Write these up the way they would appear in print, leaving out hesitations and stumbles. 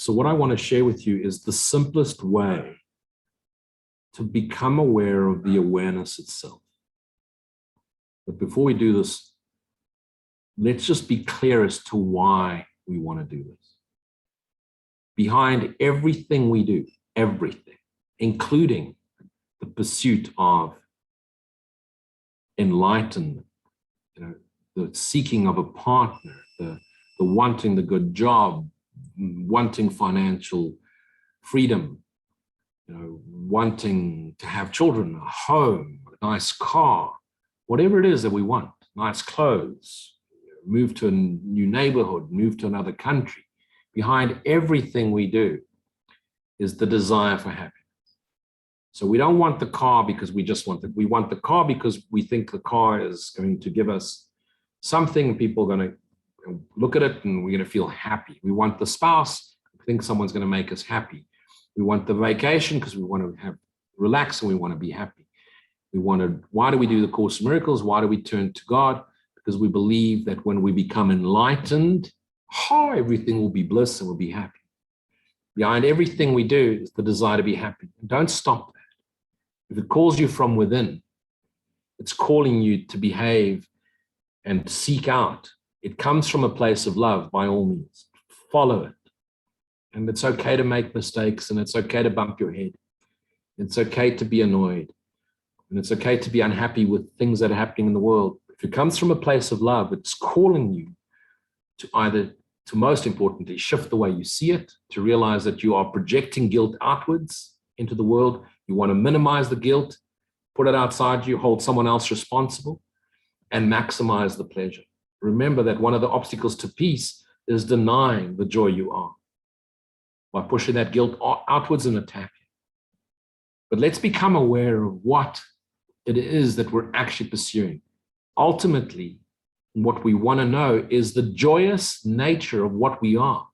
So what I want to share with you is the simplest way to become aware of the awareness itself. But before we do this, let's just be clear as to why we want to do this. Behind everything we do, everything, including the pursuit of enlightenment, the seeking of a partner, the wanting the good job, wanting financial freedom, wanting to have children, a home, a nice car, whatever it is that we want, nice clothes, move to a new neighborhood, move to another country. Behind everything we do is the desire for happiness. So we don't want the car because we just want it. We want the car because we think the car is going to give us something. People are going to look at it and we're going to feel happy. We want the spouse. We think someone's going to make us happy. We want the vacation because we want to relax and we want to be happy. Why do we do the Course in Miracles? Why do we turn to God? Because we believe that when we become enlightened, everything will be bliss and we'll be happy. Behind everything we do is the desire to be happy. And don't stop that. If it calls you from within, it's calling you to behave and seek out. It comes from a place of love, by all means. Follow it. And it's okay to make mistakes, and it's okay to bump your head. It's okay to be annoyed. And it's okay to be unhappy with things that are happening in the world. If it comes from a place of love, it's calling you to most importantly, shift the way you see it, to realize that you are projecting guilt outwards into the world. You want to minimize the guilt, put it outside you, hold someone else responsible, and maximize the pleasure. Remember that one of the obstacles to peace is denying the joy you are by pushing that guilt outwards and attacking. But let's become aware of what it is that we're actually pursuing. Ultimately, what we want to know is the joyous nature of what we are.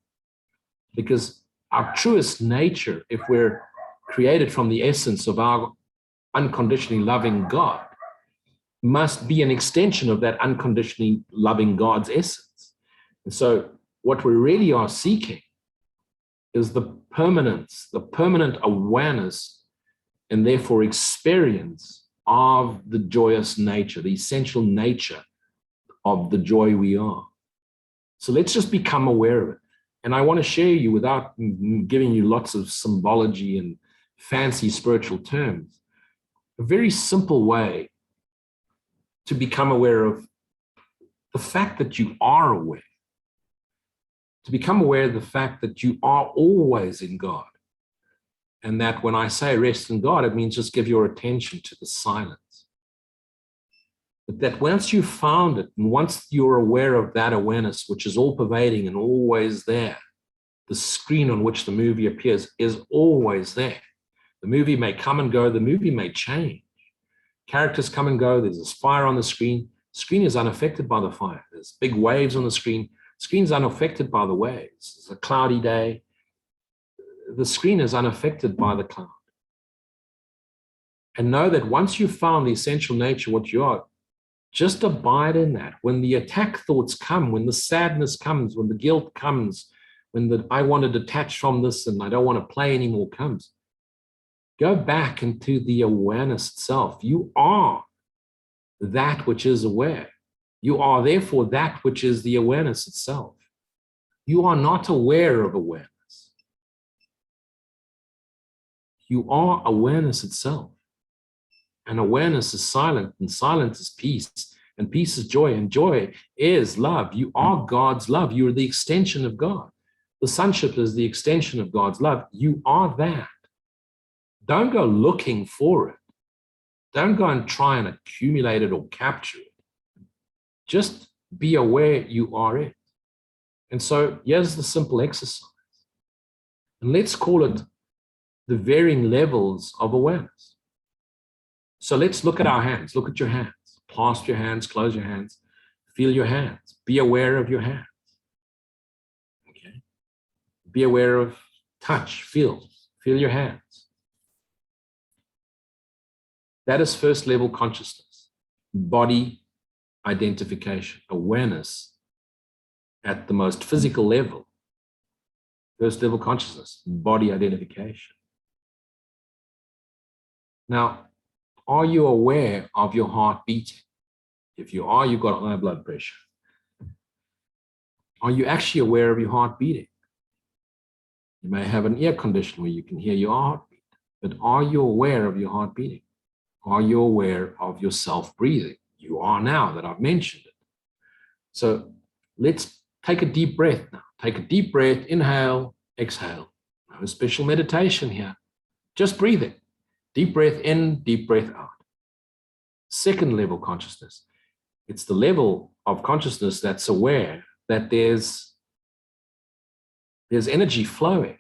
Because our truest nature, if we're created from the essence of our unconditionally loving God, must be an extension of that unconditionally loving God's essence. And so what we really are seeking is the permanence, the permanent awareness, and therefore experience of the joyous nature, the essential nature of the joy we are. So let's just become aware of it. And I want to share you, without giving you lots of symbology and fancy spiritual terms, a very simple way to become aware of the fact that you are aware, to become aware of the fact that you are always in God. And that when I say rest in God, it means just give your attention to the silence. But that once you've found it, and once you're aware of that awareness, which is all pervading and always there, the screen on which the movie appears is always there. The movie may come and go, the movie may change. Characters come and go, there's this fire on the screen. The screen is unaffected by the fire. There's big waves on the screen. The screen's unaffected by the waves. It's a cloudy day. The screen is unaffected by the cloud. And know that once you've found the essential nature, what you are, just abide in that. When the attack thoughts come, when the sadness comes, when the guilt comes, when the I want to detach from this and I don't want to play anymore comes, go back into the awareness itself. You are that which is aware. You are therefore that which is the awareness itself. You are not aware of awareness. You are awareness itself. And awareness is silent, and silence is peace, and peace is joy, and joy is love. You are God's love. You are the extension of God. The sonship is the extension of God's love. You are that. Don't go looking for it. Don't go and try and accumulate it or capture it. Just be aware you are it. And so here's the simple exercise. And let's call it the varying levels of awareness. So let's look at our hands. Look at your hands. Clasp your hands, close your hands, feel your hands. Be aware of your hands. Okay. Be aware of touch, feel your hands. That is first level consciousness, body identification, awareness at the most physical level First level consciousness, body identification. Now, are you aware of your heart beating? If you are, you've got high blood pressure. Are you actually aware of your heart beating? You may have an ear condition where you can hear your heartbeat, but are you aware of your heart beating? Are you aware of yourself breathing? You are now that I've mentioned it. So let's take a deep breath now. Take a deep breath, inhale, exhale. No special meditation here, just breathing. Deep breath in, deep breath out. Second level consciousness. It's the level of consciousness that's aware that there's energy flowing.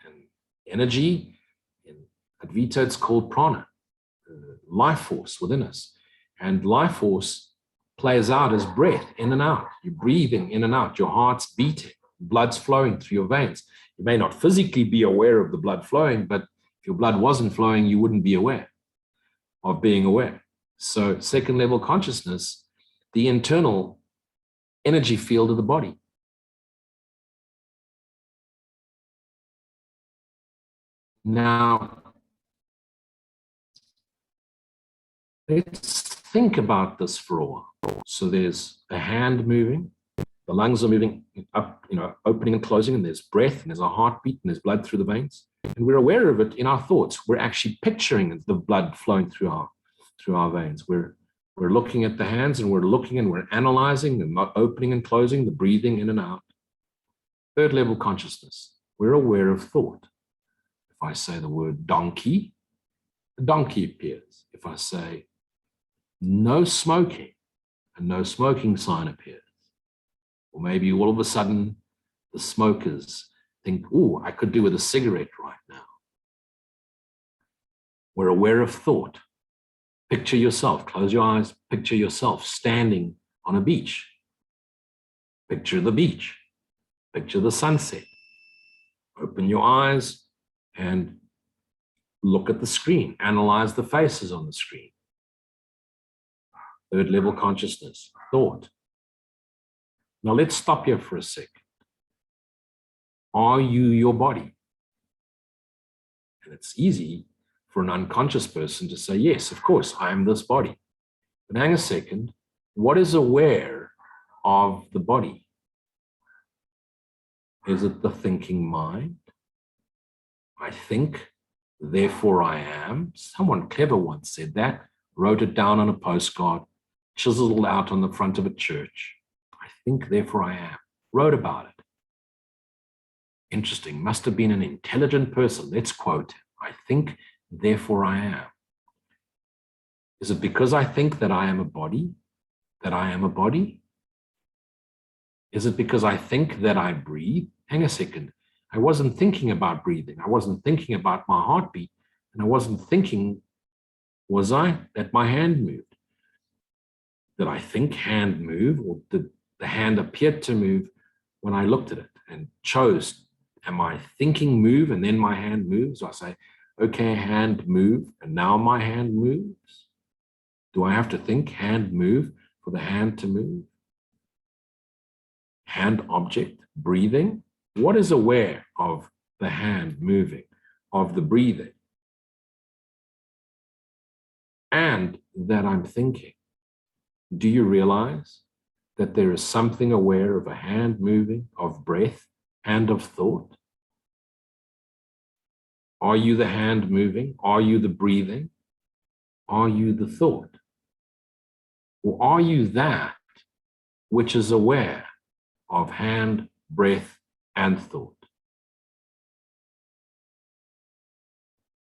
And energy, in Advaita, it's called prana, life force within us. And life force plays out as breath in and out. You're breathing in and out. Your heart's beating. Blood's flowing through your veins. You may not physically be aware of the blood flowing, but if your blood wasn't flowing, you wouldn't be aware of being aware. So second level consciousness, the internal energy field of the body. Now, let's think about this for a while. So there's a hand moving, the lungs are moving up, opening and closing, and there's breath, and there's a heartbeat, and there's blood through the veins. And we're aware of it in our thoughts. We're actually picturing the blood flowing through our veins. We're looking at the hands, and we're analyzing the opening and closing, the breathing in and out. Third level consciousness. We're aware of thought. If I say the word donkey, the donkey appears. If I say no smoking, a no smoking sign appears. Or maybe all of a sudden the smokers think, oh, I could do with a cigarette right now. We're aware of thought. Picture yourself, close your eyes, picture yourself standing on a beach. Picture the beach. Picture the sunset. Open your eyes and look at the screen. Analyze the faces on the screen. Third level consciousness, thought. Now let's stop here for a second. Are you your body? And it's easy for an unconscious person to say, yes, of course, I am this body. But hang a second, what is aware of the body? Is it the thinking mind? I think, therefore I am. Someone clever once said that, wrote it down on a postcard, chiseled out on the front of a church. I think, therefore I am. Wrote about it. Interesting. Must have been an intelligent person. Let's quote him. I think, therefore I am. Is it because I think that I am a body, that I am a body? Is it because I think that I breathe? Hang a second. I wasn't thinking about breathing. I wasn't thinking about my heartbeat. And I wasn't thinking, was I, that my hand moved? Did I think hand move, or did the hand appear to move when I looked at it and chose? Am I thinking move and then my hand moves? Or I say, okay, hand move, and now my hand moves? Do I have to think hand move for the hand to move? Hand object, breathing. What is aware of the hand moving, of the breathing? And that I'm thinking. Do you realize that there is something aware of a hand moving, of breath, and of thought? Are you the hand moving? Are you the breathing? Are you the thought? Or are you that which is aware of hand, breath, and thought?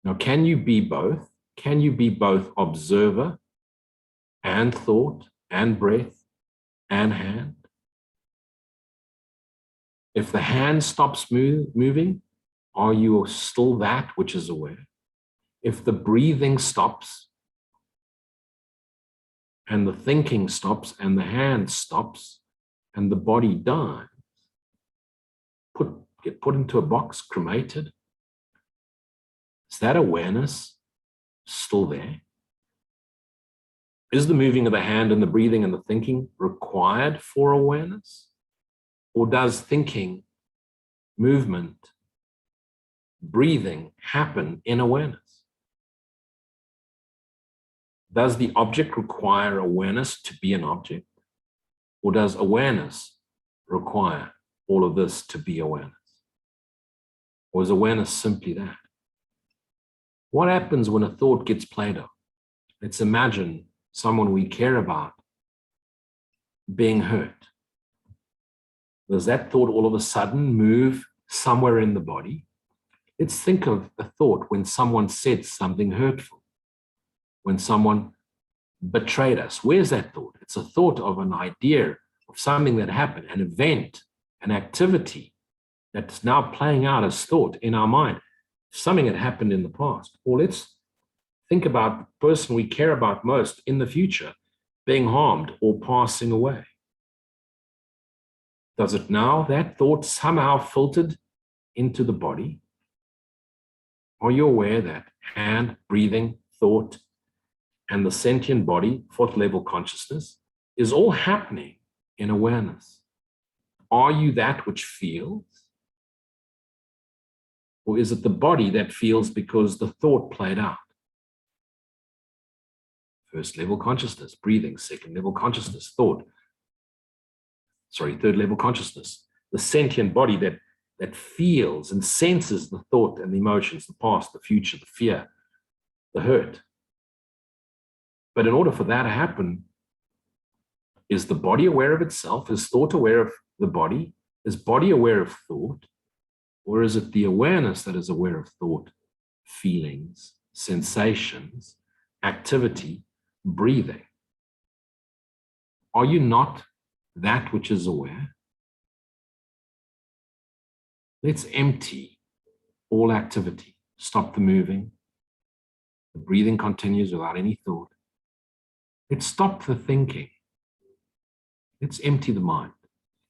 Now, can you be both? Can you be both observer and thought and breath and hand? If the hand stops moving, are you still that which is aware? If the breathing stops and the thinking stops and the hand stops and the body dies, get put into a box, cremated, is that awareness still there? Is the moving of the hand and the breathing and the thinking required for awareness? Or does thinking movement, breathing happen in awareness? Does the object require awareness to be an object? Or does awareness require all of this to be awareness? Or is awareness simply that? What happens when a thought gets played out? Let's imagine someone we care about being hurt. Does that thought all of a sudden move somewhere in the body? Let's think of a thought when someone said something hurtful, when someone betrayed us. Where's that thought? It's a thought of an idea of something that happened, an event, an activity that's now playing out as thought in our mind, something that happened in the past. Or let's think about the person we care about most in the future being harmed or passing away. Does it now, that thought somehow filtered into the body? Are you aware that hand, breathing, thought, and the sentient body, fourth level consciousness, is all happening in awareness? Are you that which feels? Or is it the body that feels because the thought played out? First level consciousness, breathing. Second level consciousness, thought. Third level consciousness. The sentient body that feels and senses the thought and the emotions, the past, the future, the fear, the hurt. But in order for that to happen, is the body aware of itself? Is thought aware of the body? Is body aware of thought? Or is it the awareness that is aware of thought, feelings, sensations, activity, breathing? Are you not that which is aware? Let's empty all activity. Stop the moving. The breathing continues without any thought. Let's stop the thinking. Let's empty the mind.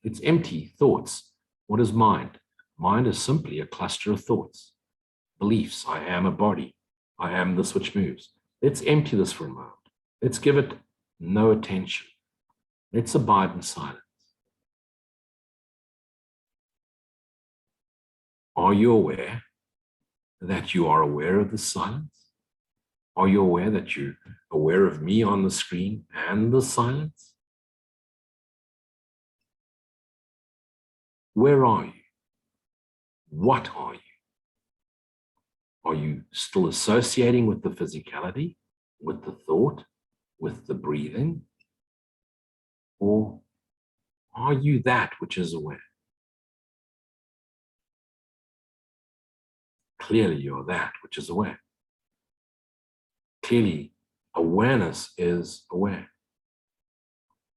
Let's empty thoughts. What is mind? Mind is simply a cluster of thoughts, beliefs. I am a body. I am this which moves. Let's empty this for a moment. Let's give it no attention. Let's abide in silence. Are you aware that you are aware of the silence? Are you aware that you're aware of me on the screen and the silence? Where are you? What are you? Are you still associating with the physicality, with the thought, with the breathing? Or are you that which is aware? Clearly, you're that which is aware. Clearly, awareness is aware.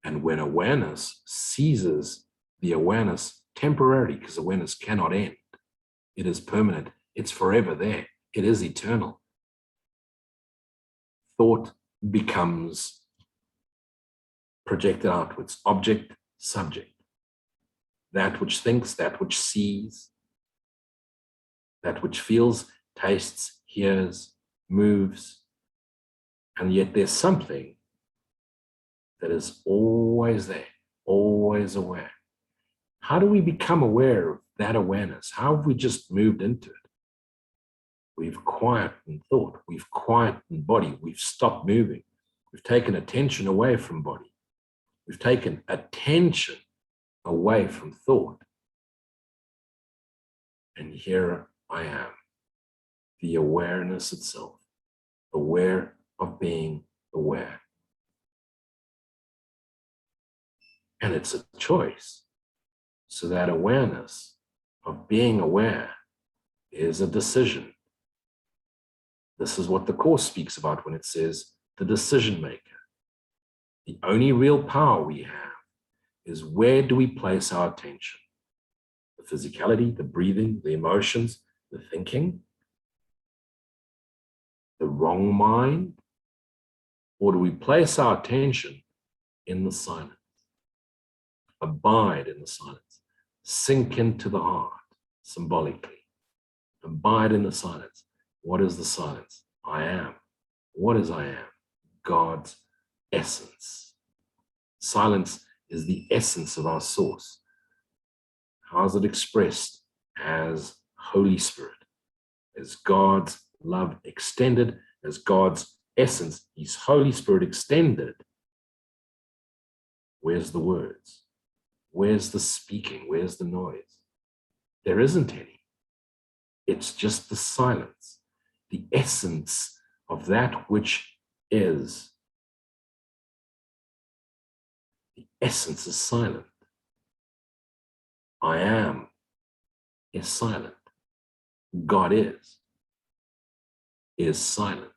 And when awareness seizes the awareness temporarily, because awareness cannot end, it is permanent, it's forever there, it is eternal. Thought becomes projected outwards, object, subject. That which thinks, that which sees, that which feels, tastes, hears, moves, and yet there's something that is always there, always aware. How do we become aware of that awareness? How have we just moved into it? We've quietened thought, we've quietened body, we've stopped moving, we've taken attention away from body, we've taken attention away from thought. And here I am, the awareness itself, aware of being aware. And it's a choice. So that awareness of being aware is a decision. This is what the Course speaks about when it says the decision maker. The only real power we have is where do we place our attention? The physicality, the breathing, the emotions, the thinking, the wrong mind, or do we place our attention in the silence? Abide in the silence. Sink into the heart, symbolically. Abide in the silence. What is the silence? I am. What is I am? God's essence. Silence is the essence of our source. How is it expressed? as Holy Spirit, as God's love extended, as God's essence, his Holy Spirit extended. Where's the words? Where's the speaking? Where's the noise? There isn't any. It's just the silence, the essence of that which is. The essence is silent. I am silent. God is silent.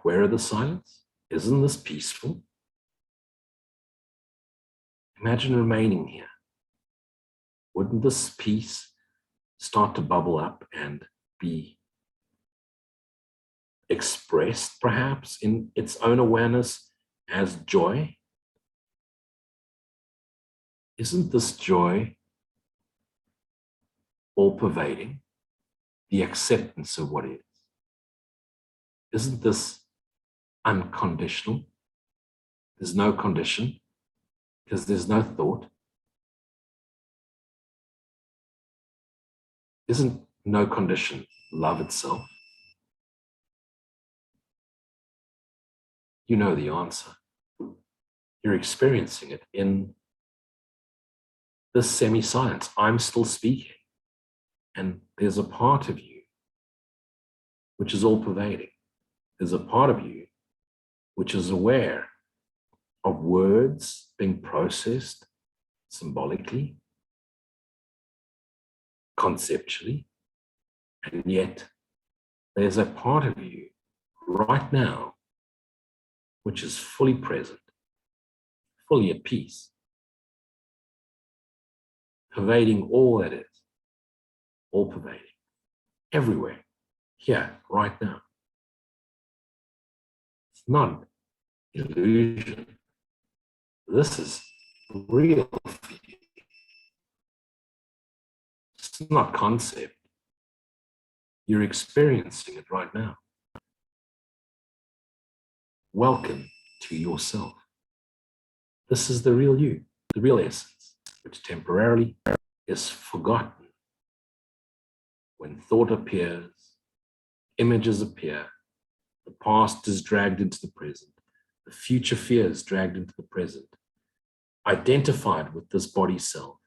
Where are the silence? Isn't this peaceful? Imagine remaining here. Wouldn't this peace start to bubble up and be expressed perhaps in its own awareness as joy? Isn't this joy all pervading? The acceptance of what is? Isn't this unconditional? There's no condition because there's no thought. Isn't no condition love itself? You know the answer. You're experiencing it in this semi-silence. I'm still speaking, and there's a part of you which is all pervading. There's a part of you which is aware of words being processed symbolically, conceptually, and yet there's a part of you right now which is fully present, fully at peace, pervading all that is, all pervading, everywhere, here, right now. It's not illusion. This is real for you. It's not concept. You're experiencing it right now. Welcome to yourself. This is the real you, the real essence, which temporarily is forgotten. When thought appears, images appear, the past is dragged into the present, the future fears dragged into the present, identified with this body self.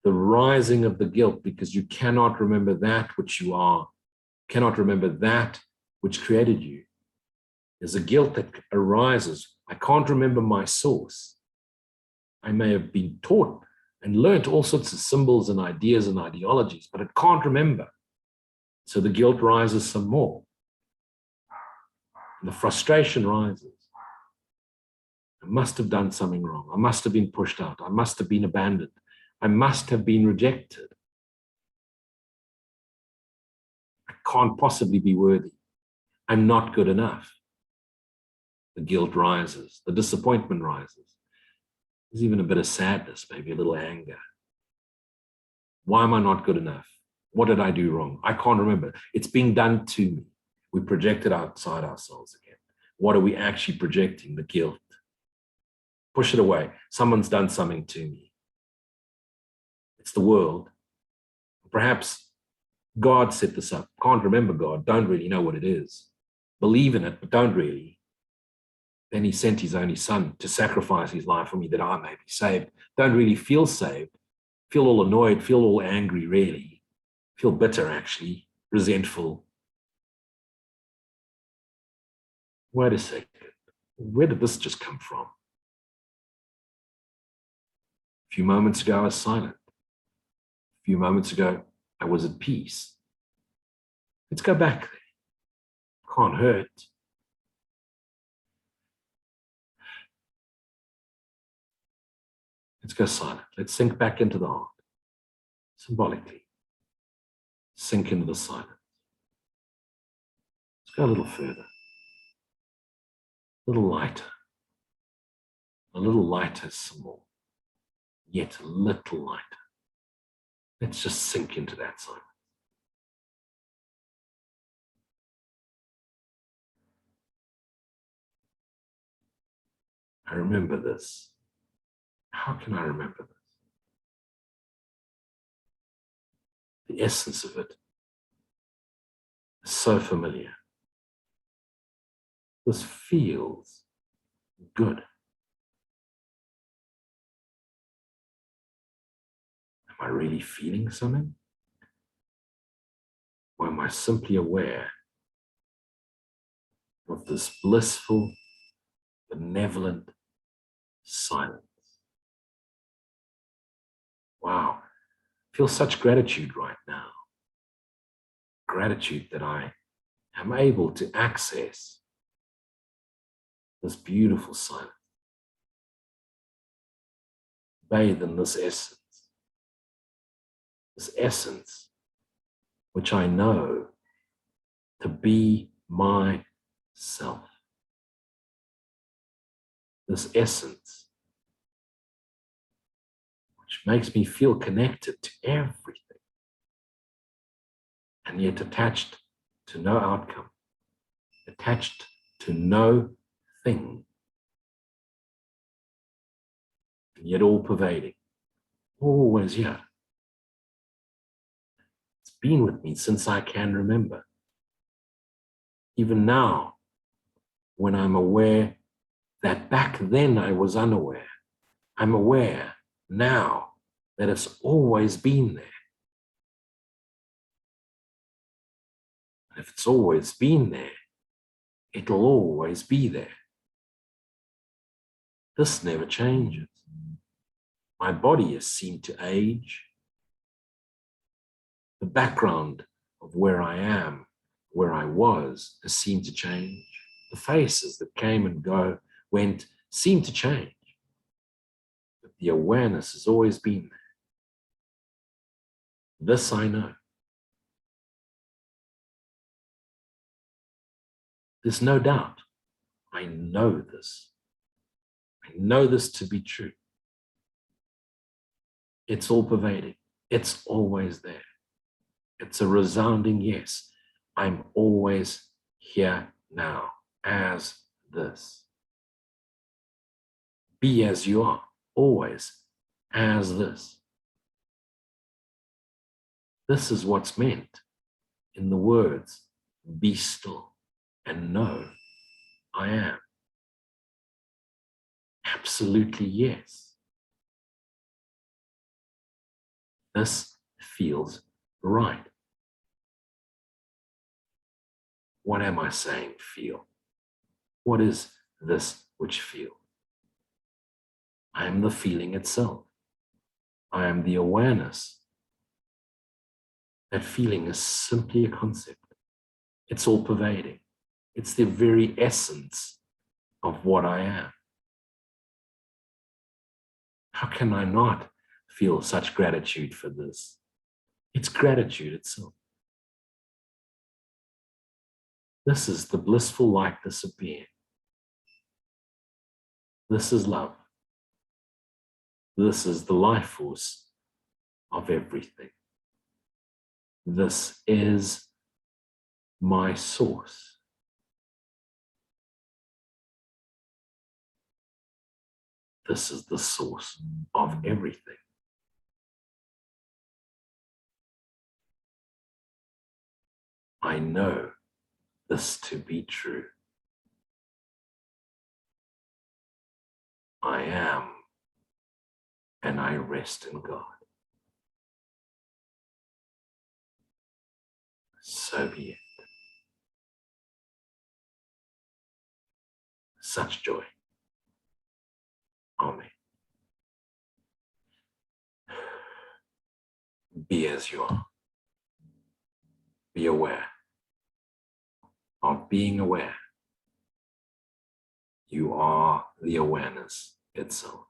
The rising of the guilt because you cannot remember that which you are, cannot remember that which created you. There's a guilt that arises. I can't remember my source. I may have been taught and learnt all sorts of symbols and ideas and ideologies, but I can't remember. So the guilt rises some more. And the frustration rises. I must have done something wrong. I must have been pushed out. I must have been abandoned. I must have been rejected. I can't possibly be worthy. I'm not good enough. The guilt rises. The disappointment rises. There's even a bit of sadness, maybe a little anger. Why am I not good enough? What did I do wrong? I can't remember. It's being done to me. We project it outside ourselves again. What are we actually projecting? The guilt. Push it away. Someone's done something to me. It's the world. Perhaps God set this up. Can't remember God. Don't really know what it is. Believe in it, but don't really. Then he sent his only son to sacrifice his life for me that I may be saved. Don't really feel saved. Feel all annoyed, feel all angry, really. Feel bitter, actually, resentful. Wait a second. Where did this just come from? A few moments ago, I was silent. A few moments ago, I was at peace. Let's go back there. Can't hurt. Let's go silent. Let's sink back into the heart. Symbolically. Sink into the silence. Let's go a little further. A little lighter. A little lighter some more. Yet a little lighter. Let's just sink into that silence. I remember this. How can I remember this? The essence of it is so familiar. This feels good. Am I really feeling something? Or am I simply aware of this blissful, benevolent silence? Wow, I feel such gratitude right now. Gratitude that I am able to access this beautiful silence, bathe in this essence which I know to be myself. This essence which makes me feel connected to everything and yet attached to no outcome, attached to no thing, and yet all pervading, always here. It's been with me since I can remember. Even now, when I'm aware that back then I was unaware, I'm aware now that it's always been there. And if it's always been there, it'll always be there. This never changes. My body has seemed to age. The background of where I am, where I was, has seemed to change. The faces that came and went, seem to change. But the awareness has always been there. This I know. There's no doubt. I know this. I know this to be true. It's all pervading. It's always there. It's a resounding yes. I'm always here now as this. Be as you are, always as this. This is what's meant in the words, be still and know I am. Absolutely yes. This feels right. What am I saying feel? What is this which feels? I am the feeling itself. I am the awareness. That feeling is simply a concept. It's all pervading. It's the very essence of what I am. How can I not feel such gratitude for this? It's gratitude itself. This is the blissful likeness of being. This is love. This is the life force of everything. This is my source. This is the source of everything. I know this to be true. I am, and I rest in God. So be it. Such joy. Amen. Be as you are. Be aware of being aware. You are the awareness itself.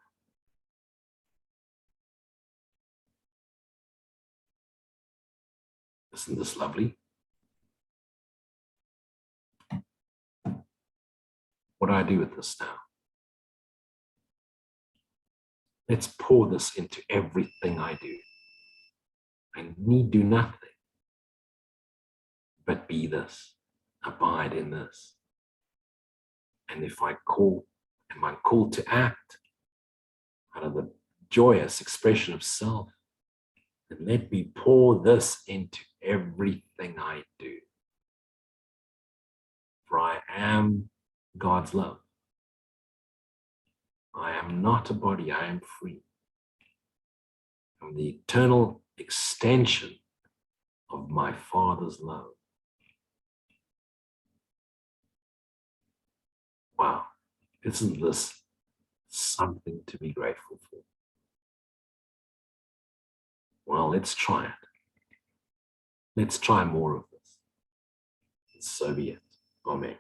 Isn't this lovely? What do I do with this now? Let's pour this into everything I do. I need do nothing but be this, abide in this. And if I call Am I called to act out of the joyous expression of self? And let me pour this into everything I do. For I am God's love. I am not a body, I am free. I'm the eternal extension of my Father's love. Wow, isn't this something to be grateful for? Well, let's try it. Let's try more of this. So be it. Amen.